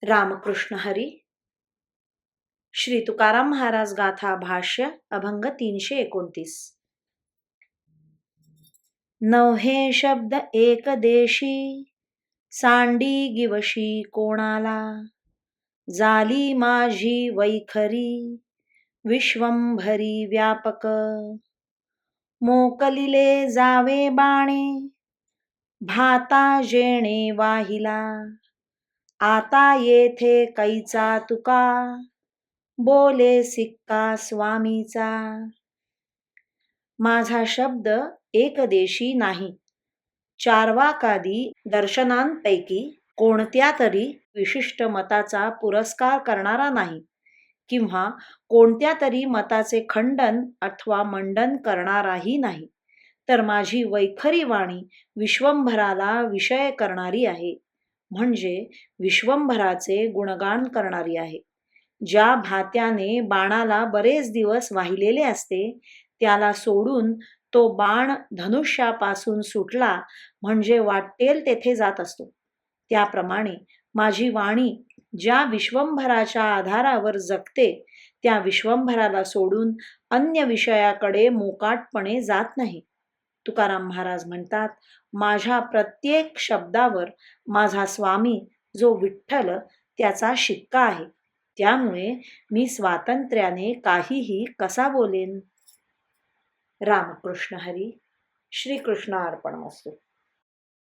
रामकृष्ण हरी. श्री तुकाराम महाराज गाथा भाष्य अभंग 329. नवहे शब्द एक देशी, सांडी गिवशी कोणाला. झाली माझी वैखरी, विश्वंभरी व्यापक. मोकलिले जावे बाणे, भाता जेणे वाहिला. आता येथे कैचा तुका, बोले सिक्का स्वामीचा. माझा शब्द एकदेशी नाही. चार्वाकादी दर्शनांपैकी कोणत्या तरी विशिष्ट मताचा पुरस्कार करणारा नाही, किंवा कोणत्या तरी मताचे खंडन अथवा मंडन करणाराही नाही, तर माझी वैखरी वाणी विश्वंभराला विषय करणारी आहे, म्हणजे विश्वंभराचे गुणगान करणारी आहे. ज्या भात्याने बाणाला बरेच दिवस वाहिलेले असते, त्याला सोडून तो बाण धनुष्यापासून सुटला म्हणजे वाटेल तेथे जात असतो. त्याप्रमाणे माझी वाणी ज्या विश्वंभराच्या आधारावर जगते, त्या विश्वंभराला सोडून अन्य विषयाकडे मोकाटपणे जात नाही. तुकाराम महाराज म्हणतात, माझ्या प्रत्येक शब्दावर माझा स्वामी जो विठ्ठल त्याचा शिक्का आहे. त्यामुळे मी स्वातंत्र्याने काहीही कसा बोलेन. रामकृष्ण हरी. श्रीकृष्ण अर्पणमस्तु.